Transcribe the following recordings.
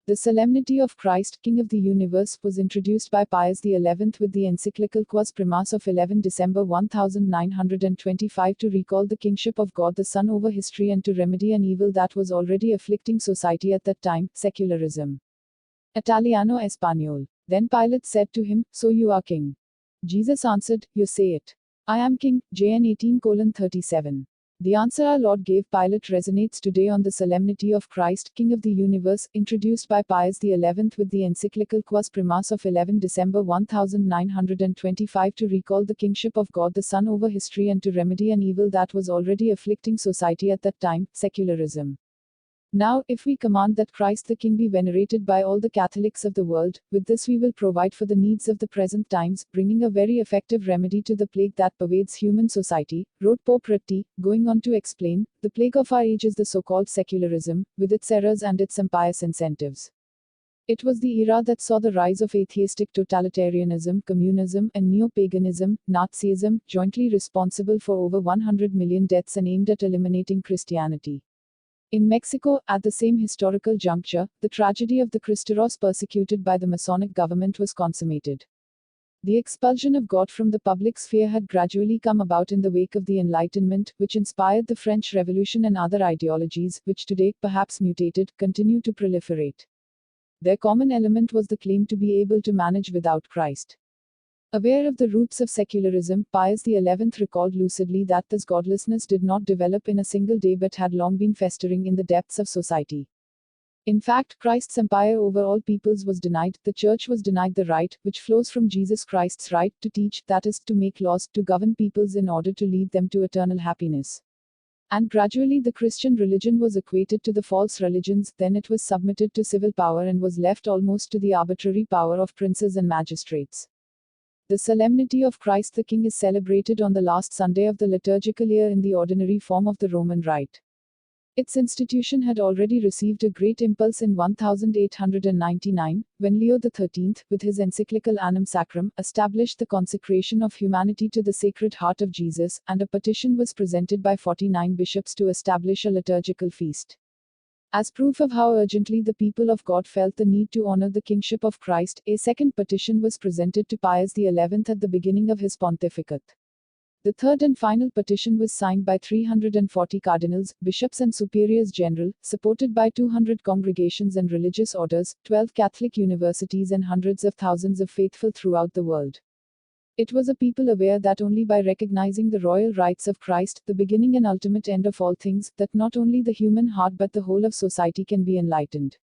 The Solemnity of Christ, King of the Universe, was introduced by Pius XI with the encyclical Quas Primas of 11 December 1925 to recall the kingship of God the Son over history and to remedy an evil that was already afflicting society at that time, secularism. Italiano Espanol. Then Pilate said to him, "So you are king?" Jesus answered, "You say it. I am king." JN 18:37. The answer our Lord gave Pilate resonates today on the Solemnity of Christ, King of the Universe, introduced by Pius XI with the encyclical Quas Primas of 11 December 1925 to recall the kingship of God the Son over history and to remedy an evil that was already afflicting society at that time, secularism. Now, if we command that Christ the King be venerated by all the Catholics of the world, with this we will provide for the needs of the present times, bringing a very effective remedy to the plague that pervades human society, wrote Pope Ratti, going on to explain, the plague of our age is the so-called secularism, with its errors and its impious incentives. It was the era that saw the rise of atheistic totalitarianism, communism, and neo-paganism, Nazism, jointly responsible for over 100 million deaths and aimed at eliminating Christianity. In Mexico, at the same historical juncture, the tragedy of the Cristeros persecuted by the Masonic government was consummated. The expulsion of God from the public sphere had gradually come about in the wake of the Enlightenment, which inspired the French Revolution and other ideologies, which today, perhaps mutated, continue to proliferate. Their common element was the claim to be able to manage without Christ. Aware of the roots of secularism, Pius XI recalled lucidly that this godlessness did not develop in a single day but had long been festering in the depths of society. In fact, Christ's empire over all peoples was denied, the Church was denied the right, which flows from Jesus Christ's right, to teach, that is, to make laws, to govern peoples in order to lead them to eternal happiness. And gradually the Christian religion was equated to the false religions, then it was submitted to civil power and was left almost to the arbitrary power of princes and magistrates. The Solemnity of Christ the King is celebrated on the last Sunday of the liturgical year in the ordinary form of the Roman Rite. Its institution had already received a great impulse in 1899, when Leo XIII, with his encyclical Annum Sacrum, established the consecration of humanity to the Sacred Heart of Jesus, and a petition was presented by 49 bishops to establish a liturgical feast. As proof of how urgently the people of God felt the need to honor the kingship of Christ, a second petition was presented to Pius XI at the beginning of his pontificate. The third and final petition was signed by 340 cardinals, bishops and superiors general, supported by 200 congregations and religious orders, 12 Catholic universities and hundreds of thousands of faithful throughout the world. It was a people aware that only by recognizing the royal rights of Christ, the beginning and ultimate end of all things, that not only the human heart but the whole of society can be enlightened.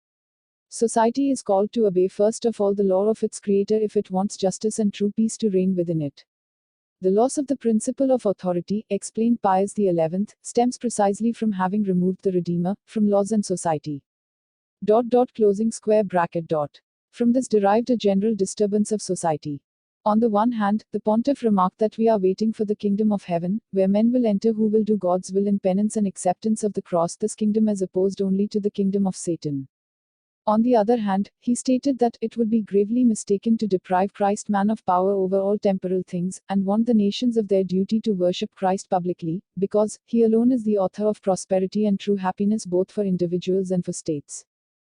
Society is called to obey first of all the law of its Creator if it wants justice and true peace to reign within it. The loss of the principle of authority, explained Pius XI, stems precisely from having removed the Redeemer from laws and society. Closing square bracket. From this derived a general disturbance of society. On the one hand, the pontiff remarked that we are waiting for the kingdom of heaven, where men will enter who will do God's will in penance and acceptance of the cross, this kingdom as opposed only to the kingdom of Satan. On the other hand, he stated that it would be gravely mistaken to deprive Christ man of power over all temporal things, and warned the nations of their duty to worship Christ publicly, because he alone is the author of prosperity and true happiness both for individuals and for states.